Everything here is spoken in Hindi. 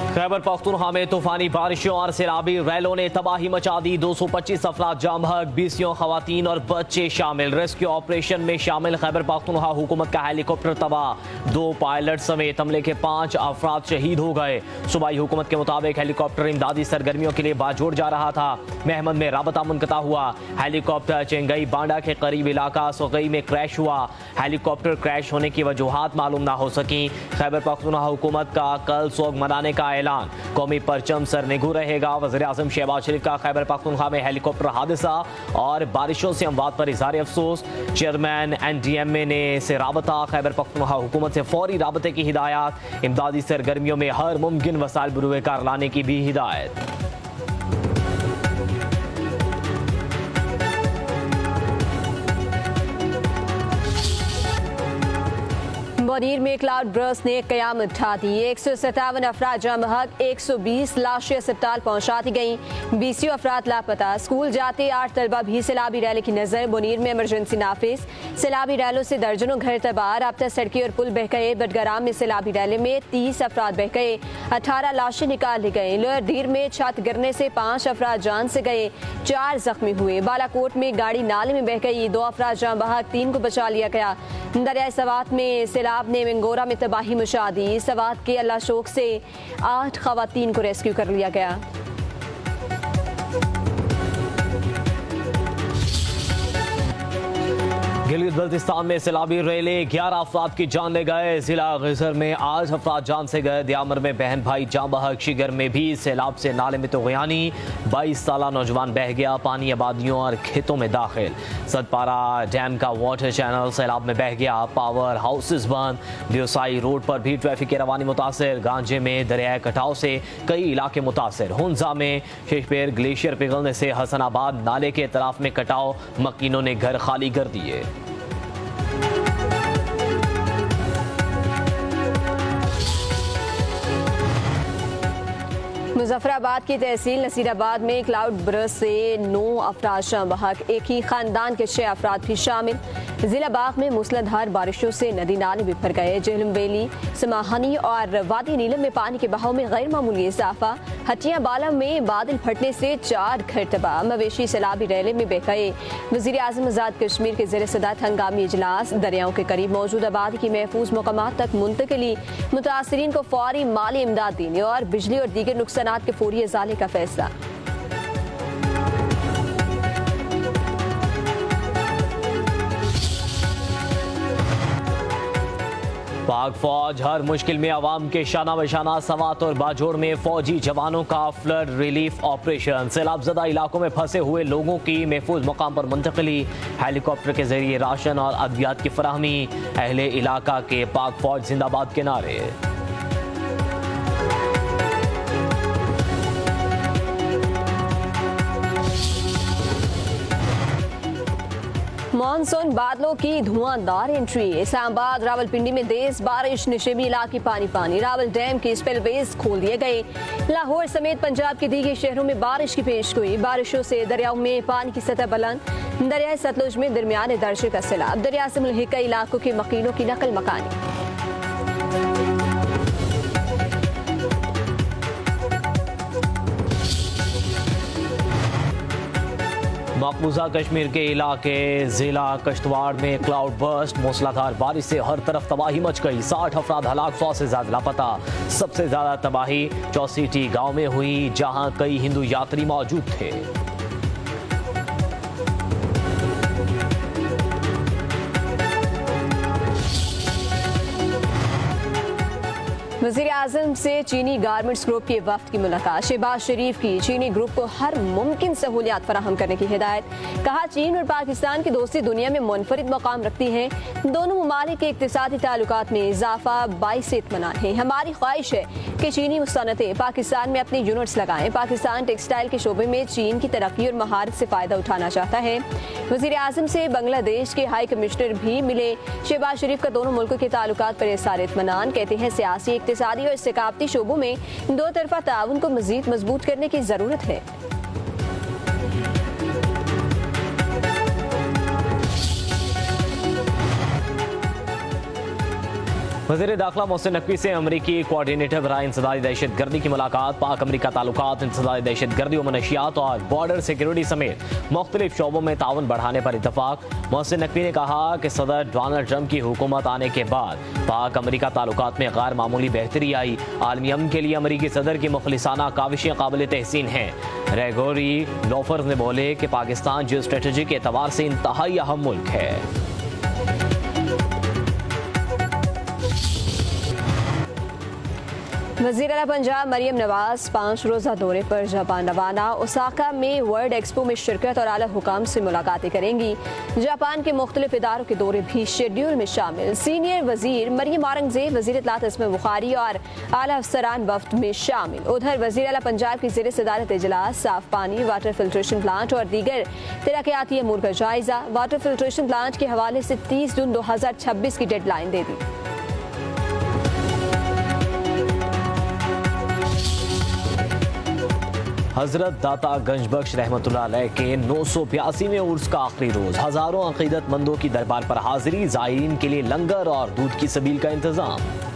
खैबर पख्तूनख्वा में तूफानी बारिशों और सैलाबी रैलों ने तबाही मचा दी। 225 अफराद जाम बहक, 20 खवातीन और बच्चे शामिल। रेस्क्यू ऑपरेशन में शामिल खैबर पख्तूनख्वा हुकूमत का हेलीकॉप्टर तबाह, 2 पायलट समेत हमले के 5 अफराद शहीद हो गए। सूबाई हुकूमत के मुताबिक हेलीकॉप्टर इमदादी सरगर्मियों के लिए बाजोड़ जा रहा था। महमद में राबता मुनक़ता हुआ। हेलीकॉप्टर चेंगई बांडा के करीब इलाका सोगई में क्रैश हुआ। हेलीकॉप्टर क्रैश होने की वजूहात मालूम ना हो सकी। खैबर पख्तूनख्वा हुकूमत का कल सोग मनाने का ऐलान, कौमी परचम सरनिगू रहेगा। वज़ीर आज़म शहबाज शरीफ का खैबर पख्तूनख्वा में हेलीकॉप्टर हादसा और बारिशों से अमवात पर इज़हार अफसोस। चेयरमैन NDMA ने से राबता, खैबर पख्तूनख्वा हुकूमत से फौरी राबते की हिदायत। इमदादी सरगर्मियों में हर मुमकिन वसाइल बरूए कार लाने की भी हिदायत। मुनीर में क्लाउड बर्स्ट ने कयामत ढा दी। 157 अफराद जाम बहक, 120 लाशें अस्पताल पहुंचा दी गई। 20 अफराद लापता। स्कूल जाते 8 तलबा भी सैलाबी रैली की नजर। मुनीर में इमरजेंसी नाफिज। सैलाबी रैलों से दर्जनों घर तबाह। राब्ता सड़कें और पुल बह गए। बडगराम में सैलाबी रैली में 30 अफराद बह गए। 18 लाशें निकाल ली गई। लोअर डीर में छत गिरने से 5 अफराद जान से गए, 4 जख्मी हुए। बालाकोट में गाड़ी नाले में बह गई, 2 अफराद जाम बहक, 3 को बचा लिया गया। दरियाए सवात में सैलाब ने मिंगोरा में तबाही मचा दी। सवात के अल्लाह शोक से 8 खवातीन को रेस्क्यू कर लिया गया। गिलगित बल्तिस्तान में सैलाबी रेले 11 अफराद की जान ले गए। जिला गिजर में 8 अफराद जान से गए। दियामर में बहन भाई जाम बहक। शिगर में भी सैलाब से नाले में तो गयानी, 22 साला नौजवान बह गया। पानी आबादियों और खेतों में दाखिल। सदपारा डैम का वाटर चैनल सैलाब में बह गया। पावर हाउसेस बंद। दियोसाई रोड पर भी ट्रैफिक की रवानी मुतासर। गांजे में दरियाए कटाव से कई इलाके मुतासर। हुंजा में शेखपेर ग्लेशियर पिघलने से हसनाबाद नाले के तरफ में कटाव, मकीनों ने घर खाली कर दिए। मुजफ्फराबाद की तहसील नसीराबाद में क्लाउड बर्स्ट से 9 अफराद जाम बहक, एक ही खानदान के 6 अफराद भी शामिल। जिला बाग में मूसलाधार बारिशों से नदी नाले बिखर गए। जेहलम वैली, समाहनी और वादी नीलम में पानी के बहाव में गैर मामूली इजाफा। हटिया बाला में बादल फटने से 4 घर तबाह। मवेशी सैलाबी रैले में बह गए। वज़ीर आज़म आज़ाद कश्मीर के ज़ेर सदारत हंगामी इजलास। दरियाओं के करीब मौजूद आबादी की महफूज मकामात तक मुंतकिली, मुतासरीन को फौरी माली इमदाद देने और बिजली और दीगर नुकसानात के फौरी इज़ाले का फैसला। पाक फौज हर मुश्किल में अवाम के शाना बशाना। सवात और बाजोड़ में फौजी जवानों का फ्लड रिलीफ ऑपरेशन। सैलाबजदा इलाकों में फंसे हुए लोगों की महफूज मकाम पर मुंतकली। हेलीकॉप्टर के जरिए राशन और अद्वियात की फराहमी। अहले इलाका के पाक फौज जिंदाबाद के नारे। मानसून बादलों की धुआंधार एंट्री। इस्लामाबाद रावलपिंडी में तेज बारिश, निशेबी इलाके पानी पानी। रावल डैम के स्पिलवेज खोल दिए गए। लाहौर समेत पंजाब के दीगर शहरों में बारिश की पेशगोई। बारिशों से दरियाओं में पानी की सतह बुलंद। दरियाए सतलुज में दरमियाने दर्जे का सैलाब। दरिया से मुल्हिका इलाकों के मकीनों की नकल मकानी। मकबूजा कश्मीर के इलाके जिला कश्तवाड़ में क्लाउड बर्स्ट। मूसलाधार बारिश से हर तरफ तबाही मच गई। 60 अफराद हलाक, 100 से ज्यादा लापता। सबसे ज्यादा तबाही चौसीटी गांव में हुई, जहां कई हिंदू यात्री मौजूद थे। वज़ीर आज़म से चीनी गारमेंट्स ग्रुप के वफ्द की मुलाकात। शहबाज शरीफ की चीनी ग्रुप को हर मुमकिन सहूलियात फराहम करने की हिदायत। कहा, चीन और पाकिस्तान की दोस्ती दुनिया में मुनफरिद मकाम रखती है। दोनों ममालिक के इक़्तिसादी ताल्लुकात में इजाफा बाइस इत्मीनान है। हमारी ख्वाहिश है कि चीनी सनतें पाकिस्तान में अपने यूनिट्स लगाएं। पाकिस्तान टेक्सटाइल के शोबे में चीन की तरक्की और महारत से फ़ायदा उठाना चाहता है। वज़ीर आज़म से बांग्लादेश के हाई कमिश्नर भी मिले। शहबाज शरीफ का दोनों मुल्कों के ताल्लुकात पर इज़हार इत्मीनान। कहते हैं, सियासी, इक़्तिसादी और सकाफती शोबों में 2 तरफा ताउन को मज़ीद मजबूत करने की ज़रूरत है। वज़ीर दाखिला मोहसिन नकवी से अमरीकी कोऑर्डिनेटर बराए इंसदादी दहशत गर्दी की मुलाकात। पाक अमरीका ताल्लुकात, इंसदादी दहशत गर्दी व मनशियात और बॉर्डर सिक्योरिटी समेत मुख्तलिफ शोबों में ताउन बढ़ाने पर इतफाक। मोहसिन नकवी ने कहा कि सदर डोनाल्ड ट्रंप की हुकूमत आने के बाद पाक अमरीका ताल्लुकात में गैर मामूली बेहतरी आई। आलमी अमन के लिए अमरीकी सदर की मुखलिसाना काविशें काबिल तहसीन हैं। रेगोरी लोफर ने बोले कि पाकिस्तान जियो स्ट्रेटजी के एतबार से इंतहाई अहम मुल्क है। वज़ीर आला पंजाब मरियम नवाज 5 रोज़ा दौरे पर जापान रवाना। ओसाका में वर्ल्ड एक्सपो में शिरकत और आला हुकाम से मुलाकातें करेंगी। जापान के मुख्तलिफ इदारों के दौरे भी शेड्यूल में शामिल। सीनियर वज़ीर मरियम औरंगज़ेब, वज़ीर इत्तलात इस्माइल बुखारी और आला अफसरान वफ्द में शामिल। उधर वज़ीर आला पंजाब की ज़ेर सदारत इजलास साफ पानी, वाटर फिल्ट्रेशन प्लांट और दीगर तरक्याती अमूर का जायजा। वाटर फिल्ट्रेशन प्लांट के हवाले से 30 जून 2026 की डेडलाइन दे दी। हजरत दाता गंजबख्श रहमतुल्लाह अलैह के 982वें उर्स का आखिरी रोज। हजारों अकीदतमंदों की दरबार पर हाजिरी, ज़ायरीन के लिए लंगर और दूध की सबील का इंतजाम।